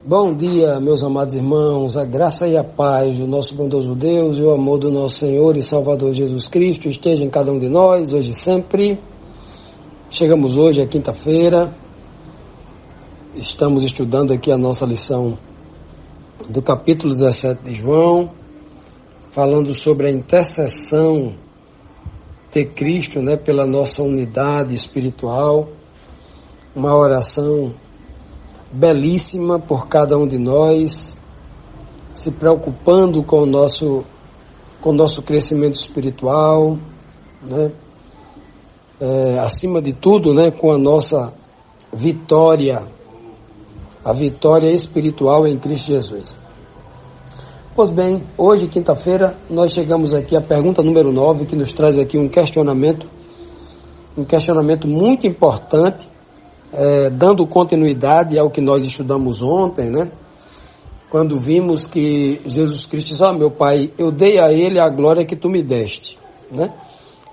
Bom dia, meus amados irmãos, a graça e a paz do nosso bondoso Deus e o amor do nosso Senhor e Salvador Jesus Cristo esteja em cada um de nós, hoje e sempre. Chegamos hoje, é quinta-feira, estamos estudando aqui a nossa lição do capítulo 17 de João, falando sobre a intercessão de Cristo, pela nossa unidade espiritual, uma oração belíssima por cada um de nós, se preocupando com o nosso crescimento espiritual, acima de tudo, com a nossa vitória, a vitória espiritual em Cristo Jesus. Pois bem, hoje, quinta-feira, nós chegamos aqui à pergunta número 9, que nos traz aqui um questionamento muito importante, dando continuidade ao que nós estudamos ontem, quando vimos que Jesus Cristo disse: meu Pai, eu dei a ele a glória que tu me deste,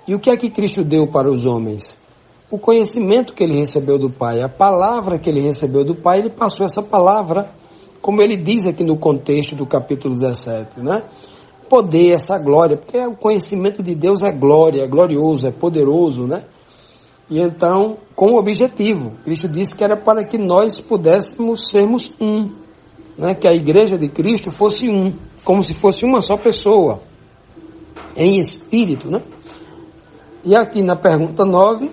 E o que é que Cristo deu para os homens? O conhecimento que ele recebeu do Pai, a palavra que ele recebeu do Pai, ele passou essa palavra, como ele diz aqui no contexto do capítulo 17, Poder, essa glória, porque o conhecimento de Deus é glória, é glorioso, é poderoso, E então, com o objetivo, Cristo disse que era para que nós pudéssemos sermos um, que a igreja de Cristo fosse um, como se fosse uma só pessoa, em espírito, E aqui na pergunta 9,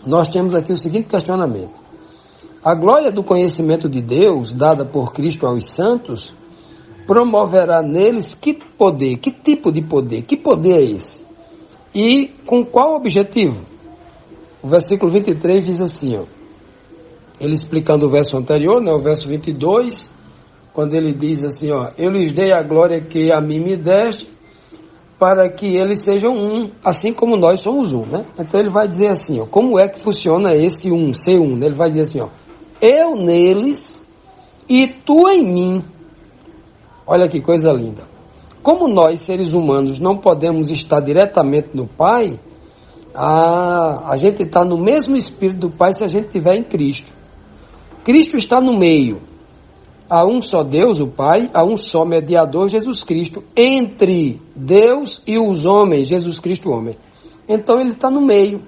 nós temos aqui o seguinte questionamento: a glória do conhecimento de Deus, dada por Cristo aos santos, promoverá neles que poder, que tipo de poder, que poder é esse? E com qual objetivo? O versículo 23 diz assim, ele explicando o verso anterior, o verso 22, quando ele diz assim, eu lhes dei a glória que a mim me deste, para que eles sejam um, assim como nós somos um, Então ele vai dizer assim, como é que funciona esse um, ser um, Ele vai dizer assim, eu neles e tu em mim. Olha que coisa linda. Como nós, seres humanos, não podemos estar diretamente no Pai, a gente está no mesmo Espírito do Pai se a gente estiver em Cristo. Cristo está no meio. Há um só Deus, o Pai, há um só mediador, Jesus Cristo, entre Deus e os homens, Jesus Cristo, homem. Então ele está no meio.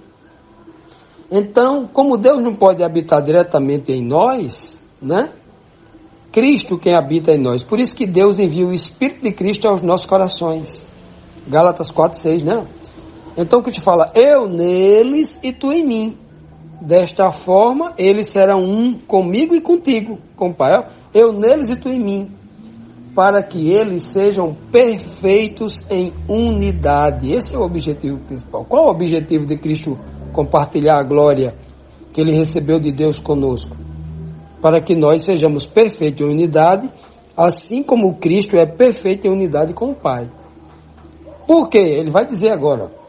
Então, como Deus não pode habitar diretamente em nós, Cristo quem habita em nós. Por isso que Deus envia o Espírito de Cristo aos nossos corações. Gálatas 4:6, Então o que te fala, eu neles e tu em mim. Desta forma, eles serão um comigo e contigo, com o Pai. Eu neles e tu em mim. Para que eles sejam perfeitos em unidade. Esse é o objetivo principal. Qual é o objetivo de Cristo compartilhar a glória que ele recebeu de Deus conosco? Para que nós sejamos perfeitos em unidade, assim como Cristo é perfeito em unidade com o Pai. Por quê? Ele vai dizer agora,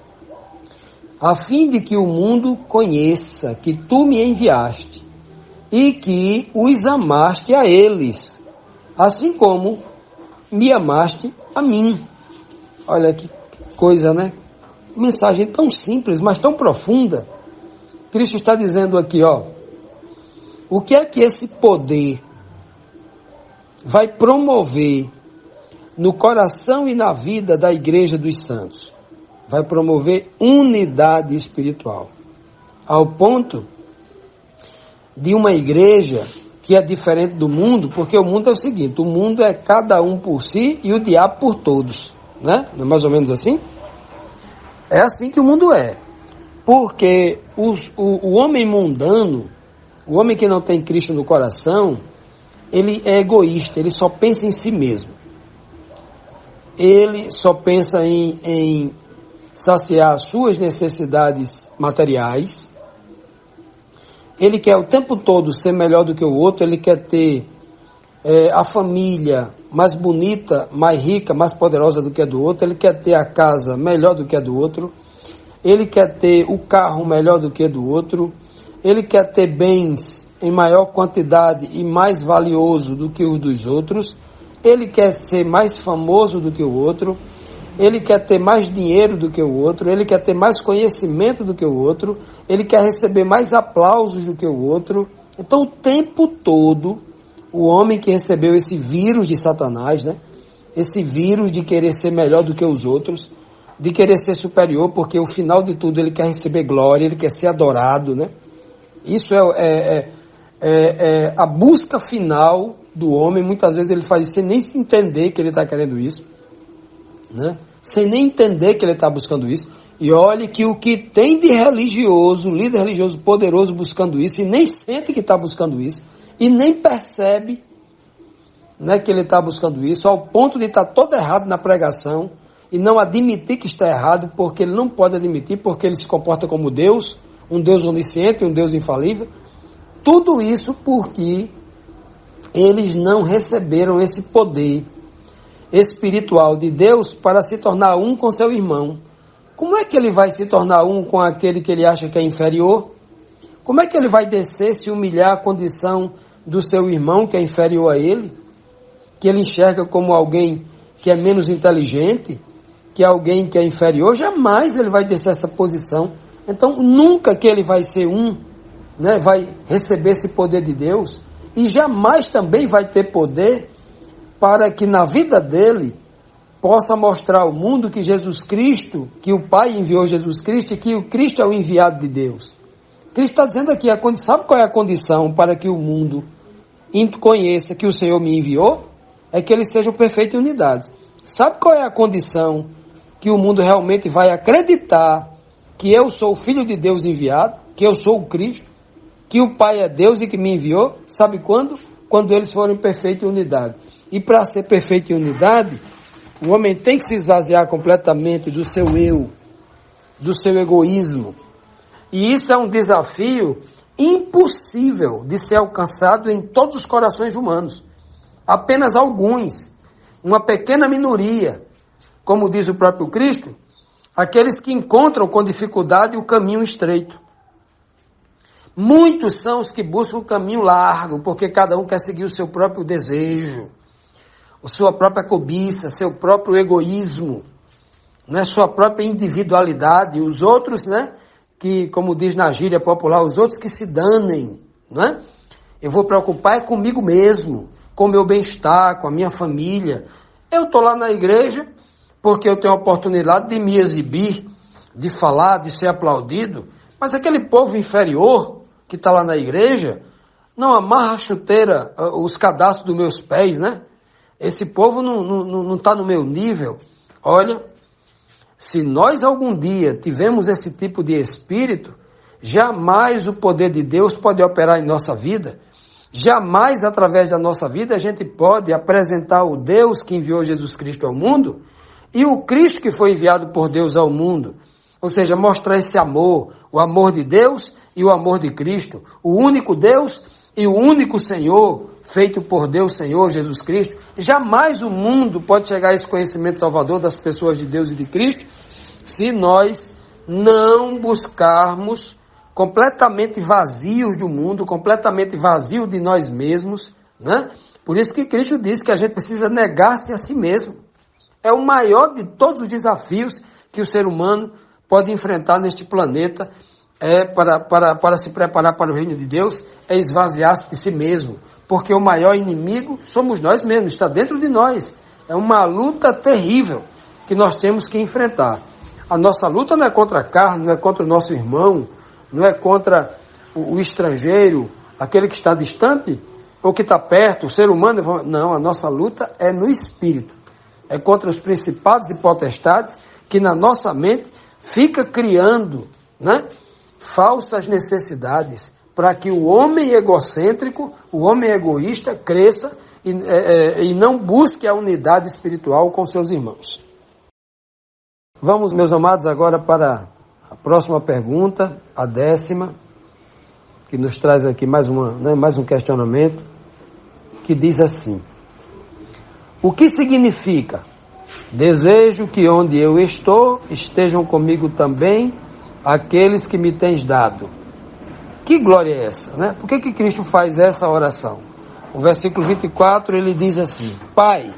a fim de que o mundo conheça que tu me enviaste e que os amaste a eles, assim como me amaste a mim. Olha que coisa, Mensagem tão simples, mas tão profunda. Cristo está dizendo aqui, o que é que esse poder vai promover no coração e na vida da igreja dos santos? Vai promover unidade espiritual, ao ponto de uma igreja que é diferente do mundo, porque o mundo é o seguinte, o mundo é cada um por si e o diabo por todos, Não é mais ou menos assim? É assim que o mundo é, porque o homem mundano, o homem que não tem Cristo no coração, ele é egoísta, ele só pensa em si mesmo, ele só pensa em saciar as suas necessidades materiais, ele quer o tempo todo ser melhor do que o outro, ele quer ter a família mais bonita, mais rica, mais poderosa do que a do outro, ele quer ter a casa melhor do que a do outro, ele quer ter o carro melhor do que a do outro, ele quer ter bens em maior quantidade e mais valioso do que os dos outros, ele quer ser mais famoso do que o outro, ele quer ter mais dinheiro do que o outro, ele quer ter mais conhecimento do que o outro, ele quer receber mais aplausos do que o outro. Então, o tempo todo, O homem que recebeu esse vírus de Satanás, né? Esse vírus de querer ser melhor do que os outros, de querer ser superior, porque o final de tudo ele quer receber glória, ele quer ser adorado, né? Isso é a busca final do homem. Muitas vezes ele faz isso sem nem se entender que ele está querendo isso, né? Sem nem entender que ele está buscando isso. E olhe que o que tem de religioso, líder religioso poderoso buscando isso, e nem sente que está buscando isso, e nem percebe, né, que ele está buscando isso, ao ponto de estar todo errado na pregação, e não admitir que está errado, porque ele não pode admitir, porque ele se comporta como Deus, um Deus onisciente, um Deus infalível. Tudo isso porque eles não receberam esse poder espiritual de Deus para se tornar um com seu irmão. Como é que ele vai se tornar um com aquele que ele acha que é inferior? Como é que ele vai descer, se humilhar à condição do seu irmão que é inferior a ele? Que ele enxerga como alguém que é menos inteligente, que é alguém que é inferior? Jamais ele vai descer essa posição. Então, nunca que ele vai ser um, né, vai receber esse poder de Deus, e jamais também vai ter poder para que na vida dele possa mostrar ao mundo que Jesus Cristo, que o Pai enviou Jesus Cristo e que o Cristo é o enviado de Deus. Cristo está dizendo aqui, sabe qual é a condição para que o mundo conheça que o Senhor me enviou? É que eles sejam perfeitos em unidade. Sabe qual é a condição que o mundo realmente vai acreditar que eu sou o Filho de Deus enviado, que eu sou o Cristo, que o Pai é Deus e que me enviou? Sabe quando? Quando eles forem perfeitos em unidade. E para ser perfeito em unidade, o homem tem que se esvaziar completamente do seu eu, do seu egoísmo. E isso é um desafio impossível de ser alcançado em todos os corações humanos. Apenas alguns, uma pequena minoria, como diz o próprio Cristo, aqueles que encontram com dificuldade o caminho estreito. Muitos são os que buscam o caminho largo, porque cada um quer seguir o seu próprio desejo, a sua própria cobiça, seu próprio egoísmo, né, sua própria individualidade. Os outros, né, que, como diz na gíria popular, os outros que se danem, né? Eu vou preocupar comigo mesmo, com o meu bem-estar, com a minha família. Eu estou lá na igreja porque eu tenho a oportunidade de me exibir, de falar, de ser aplaudido, mas aquele povo inferior que está lá na igreja não amarra a chuteira, os cadastros dos meus pés, né? Esse povo não está no meu nível. Olha, se nós algum dia tivermos esse tipo de espírito, jamais o poder de Deus pode operar em nossa vida. Jamais através da nossa vida a gente pode apresentar o Deus que enviou Jesus Cristo ao mundo e o Cristo que foi enviado por Deus ao mundo. Ou seja, mostrar esse amor, o amor de Deus e o amor de Cristo, o único Deus e o único Senhor, feito por Deus, Senhor Jesus Cristo. Jamais o mundo pode chegar a esse conhecimento salvador das pessoas de Deus e de Cristo se nós não buscarmos completamente vazios do mundo, completamente vazio de nós mesmos, né? Por isso que Cristo disse que a gente precisa negar-se a si mesmo. É o maior de todos os desafios que o ser humano pode enfrentar neste planeta, para se preparar para o reino de Deus, é esvaziar-se de si mesmo, porque o maior inimigo somos nós mesmos, está dentro de nós. É uma luta terrível que nós temos que enfrentar. A nossa luta não é contra a carne, não é contra o nosso irmão, não é contra o estrangeiro, aquele que está distante ou que está perto, o ser humano. Não, a nossa luta é no espírito. É contra os principados e potestades que na nossa mente fica criando, né, falsas necessidades para que o homem egocêntrico, o homem egoísta cresça e não busque a unidade espiritual com seus irmãos. Vamos, meus amados, agora para a próxima pergunta, a 10ª, que nos traz aqui mais um questionamento, que diz assim: o que significa desejo que onde eu estou estejam comigo também aqueles que me tens dado? Que glória é essa, né? Por que Cristo faz essa oração? O versículo 24, ele diz assim: Pai,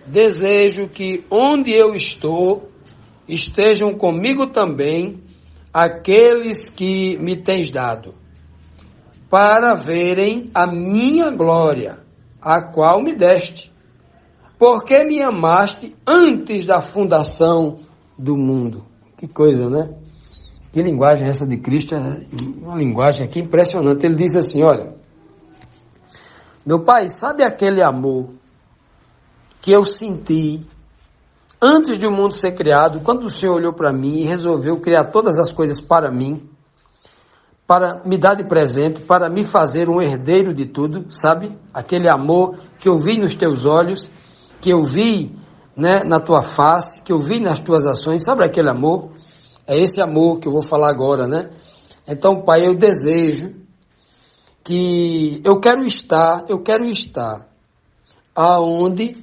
desejo que onde eu estou estejam comigo também aqueles que me tens dado. para verem a minha glória, a qual me deste, porque me amaste antes da fundação do mundo. Que coisa, né? Que linguagem essa de Cristo, é uma linguagem aqui impressionante. Ele diz assim, olha, meu Pai, sabe aquele amor que eu senti antes de o mundo ser criado, quando o Senhor olhou para mim e resolveu criar todas as coisas para mim, para me dar de presente, para me fazer um herdeiro de tudo, sabe? Aquele amor que eu vi nos teus olhos, que eu vi, né, na tua face, que eu vi nas tuas ações, sabe aquele amor? É esse amor que eu vou falar agora, né? Então, Pai, eu desejo que eu quero estar aonde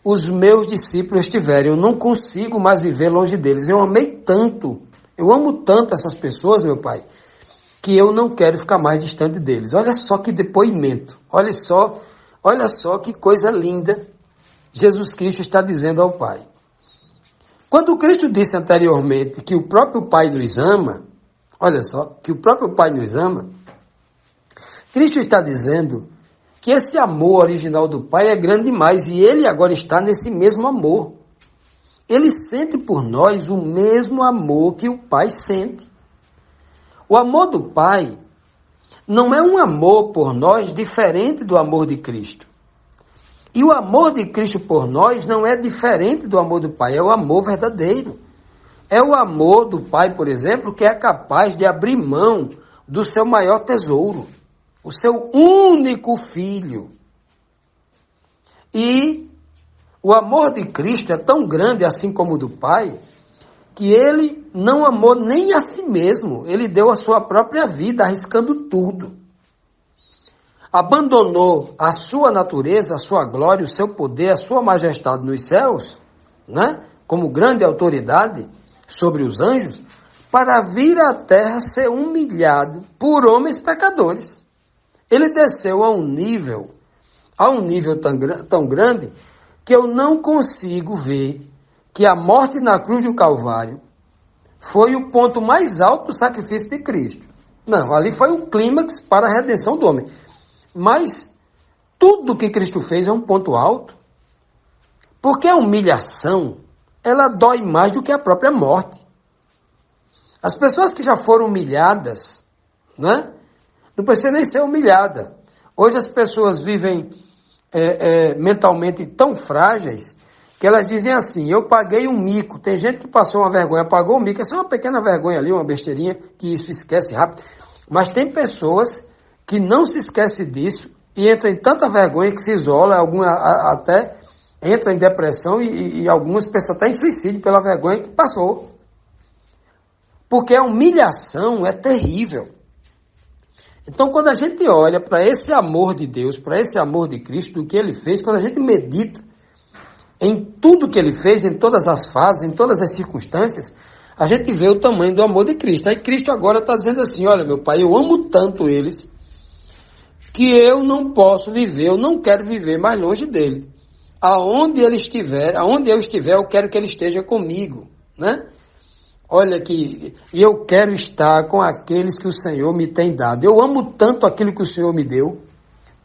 os meus discípulos estiverem. Eu não consigo mais viver longe deles. Eu amei tanto, eu amo tanto essas pessoas, meu Pai, que eu não quero ficar mais distante deles. Olha só que depoimento, olha só que coisa linda Jesus Cristo está dizendo ao Pai. Quando Cristo disse anteriormente que o próprio Pai nos ama, olha só, que o próprio Pai nos ama, Cristo está dizendo que esse amor original do Pai é grande demais e Ele agora está nesse mesmo amor. Ele sente por nós o mesmo amor que o Pai sente. O amor do Pai não é um amor por nós diferente do amor de Cristo. E o amor de Cristo por nós não é diferente do amor do Pai, é o amor verdadeiro. É o amor do Pai, por exemplo, que é capaz de abrir mão do seu maior tesouro, o seu único filho. E o amor de Cristo é tão grande, assim como o do Pai, que ele não amou nem a si mesmo, ele deu a sua própria vida, arriscando tudo. Abandonou a sua natureza, a sua glória, o seu poder, a sua majestade nos céus, né, como grande autoridade sobre os anjos, para vir à terra ser humilhado por homens pecadores. Ele desceu a um nível tão grande, que eu não consigo ver que a morte na cruz do Calvário foi o ponto mais alto do sacrifício de Cristo. Não, ali foi o clímax para a redenção do homem. Mas tudo que Cristo fez é um ponto alto, porque a humilhação, ela dói mais do que a própria morte. As pessoas que já foram humilhadas, né, não precisa nem ser humilhada. Hoje as pessoas vivem mentalmente tão frágeis que elas dizem assim, eu paguei um mico. Tem gente que passou uma vergonha, pagou um mico, é só uma pequena vergonha ali, uma besteirinha, que isso esquece rápido. Mas tem pessoas que não se esquece disso e entra em tanta vergonha que se isola, alguma até entra em depressão e algumas pessoas até em suicídio pela vergonha que passou. Porque a humilhação é terrível. Então, quando a gente olha para esse amor de Deus, para esse amor de Cristo, do que Ele fez, quando a gente medita em tudo que Ele fez, em todas as fases, em todas as circunstâncias, a gente vê o tamanho do amor de Cristo. Aí Cristo agora está dizendo assim, olha meu Pai, eu amo tanto eles, que eu não posso viver, eu não quero viver mais longe deles. Aonde eu estiver, eu quero que ele esteja comigo, né? Olha que eu quero estar com aqueles que o Senhor me tem dado. Eu amo tanto aquilo que o Senhor me deu.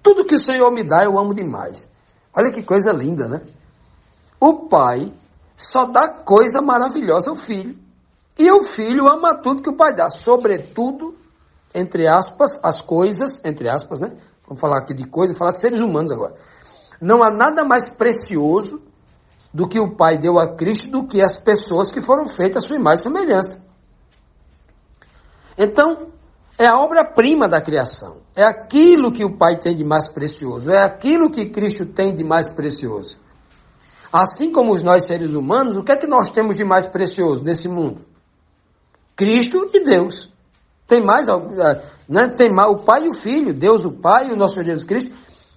Tudo que o Senhor me dá, eu amo demais. Olha que coisa linda, né? O Pai só dá coisa maravilhosa ao Filho. E o Filho ama tudo que o Pai dá, sobretudo, entre aspas, as coisas, entre aspas, né? Vamos falar aqui de coisas, falar de seres humanos agora. Não há nada mais precioso do que o Pai deu a Cristo, do que as pessoas que foram feitas à sua imagem e semelhança. Então, é a obra-prima da criação. É aquilo que o Pai tem de mais precioso. É aquilo que Cristo tem de mais precioso. Assim como nós seres humanos, o que é que nós temos de mais precioso nesse mundo? Cristo e Deus. Tem mais, né? Tem mais o Pai e o Filho, Deus o Pai e o nosso Senhor Jesus Cristo,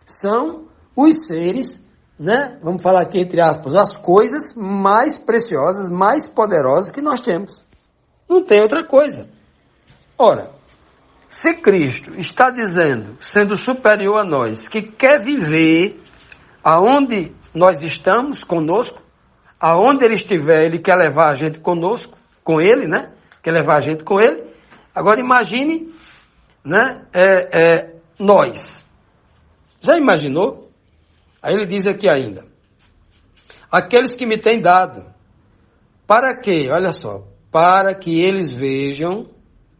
são os seres, né? Vamos falar aqui entre aspas, as coisas mais preciosas, mais poderosas que nós temos. Não tem outra coisa. Ora, se Cristo está dizendo, sendo superior a nós, que quer viver aonde nós estamos conosco, aonde Ele estiver, Ele quer levar a gente conosco, com Ele, né? Quer levar a gente com Ele. Agora imagine né? Nós. Já imaginou? Aí ele diz aqui ainda: aqueles que me têm dado. Para quê? Olha só. Para que eles vejam,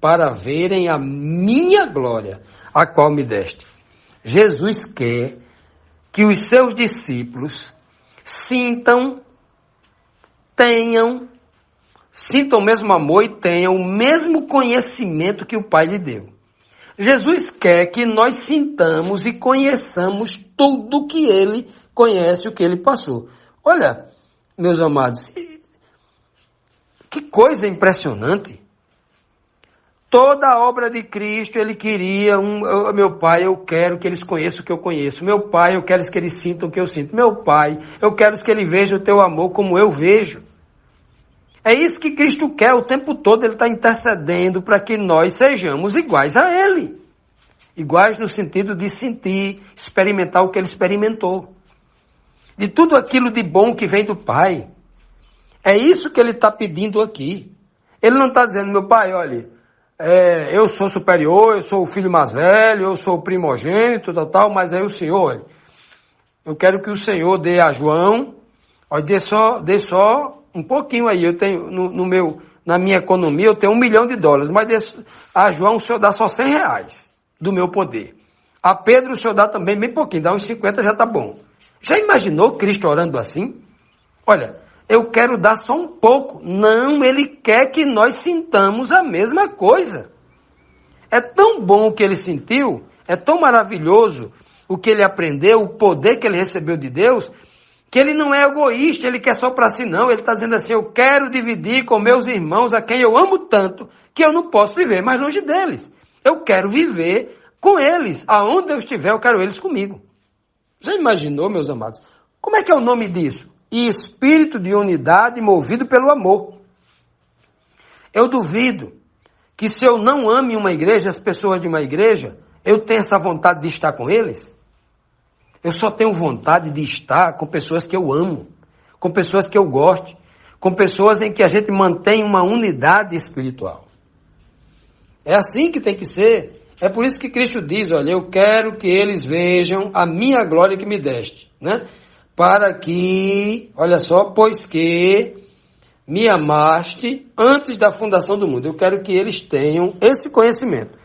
para verem a minha glória, a qual me deste. Jesus quer que os seus discípulos sintam o mesmo amor e tenham o mesmo conhecimento que o Pai lhe deu. Jesus quer que nós sintamos e conheçamos tudo que ele conhece, o que ele passou. Olha, meus amados, que coisa impressionante. Toda a obra de Cristo, ele queria, meu Pai, eu quero que eles conheçam o que eu conheço. Meu Pai, eu quero que eles sintam o que eu sinto. Meu Pai, eu quero que eles vejam o teu amor como eu vejo. É isso que Cristo quer o tempo todo, ele está intercedendo para que nós sejamos iguais a ele. Iguais no sentido de sentir, experimentar o que ele experimentou. De tudo aquilo de bom que vem do Pai. É isso que ele está pedindo aqui. Ele não está dizendo, meu Pai, olha, eu sou superior, eu sou o filho mais velho, eu sou o primogênito, tal, mas aí o Senhor, olha, eu quero que o Senhor dê a João, olha, dê só um pouquinho aí, eu tenho, na minha economia, eu tenho $1 milhão, mas a João o Senhor dá só R$100 do meu poder. A Pedro o Senhor dá também bem pouquinho, dá uns 50 já tá bom. Já imaginou Cristo orando assim? Olha, eu quero dar só um pouco. Não, ele quer que nós sintamos a mesma coisa. É tão bom o que ele sentiu, é tão maravilhoso o que ele aprendeu, o poder que ele recebeu de Deus, que ele não é egoísta, ele quer só para si não. Ele está dizendo assim, eu quero dividir com meus irmãos a quem eu amo tanto, que eu não posso viver mais longe deles. Eu quero viver com eles. Aonde eu estiver, eu quero eles comigo. Já imaginou, meus amados? Como é que é o nome disso? E espírito de unidade movido pelo amor. Eu duvido que se eu não ame uma igreja, as pessoas de uma igreja, eu tenho essa vontade de estar com eles. Eu só tenho vontade de estar com pessoas que eu amo, com pessoas que eu gosto, com pessoas em que a gente mantém uma unidade espiritual. É assim que tem que ser. É por isso que Cristo diz, olha, eu quero que eles vejam a minha glória que me deste, né? Para que, olha só, pois que me amaste antes da fundação do mundo. Eu quero que eles tenham esse conhecimento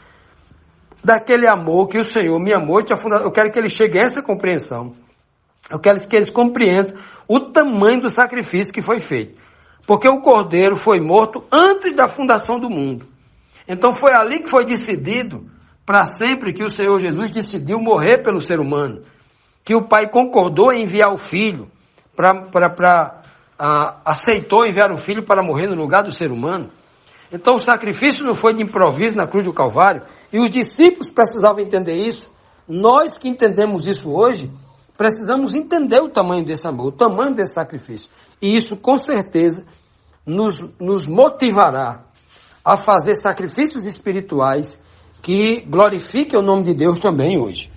daquele amor que o Senhor me amou. Eu quero que eles cheguem a essa compreensão. Eu quero que eles compreendam o tamanho do sacrifício que foi feito. Porque o Cordeiro foi morto antes da fundação do mundo. Então foi ali que foi decidido, para sempre, que o Senhor Jesus decidiu morrer pelo ser humano. Que o Pai concordou em enviar o Filho, aceitou enviar o Filho para morrer no lugar do ser humano. Então o sacrifício não foi de improviso na cruz do Calvário, e os discípulos precisavam entender isso. Nós que entendemos isso hoje, precisamos entender o tamanho desse amor, o tamanho desse sacrifício. E isso com certeza nos motivará a fazer sacrifícios espirituais que glorifiquem o nome de Deus também hoje.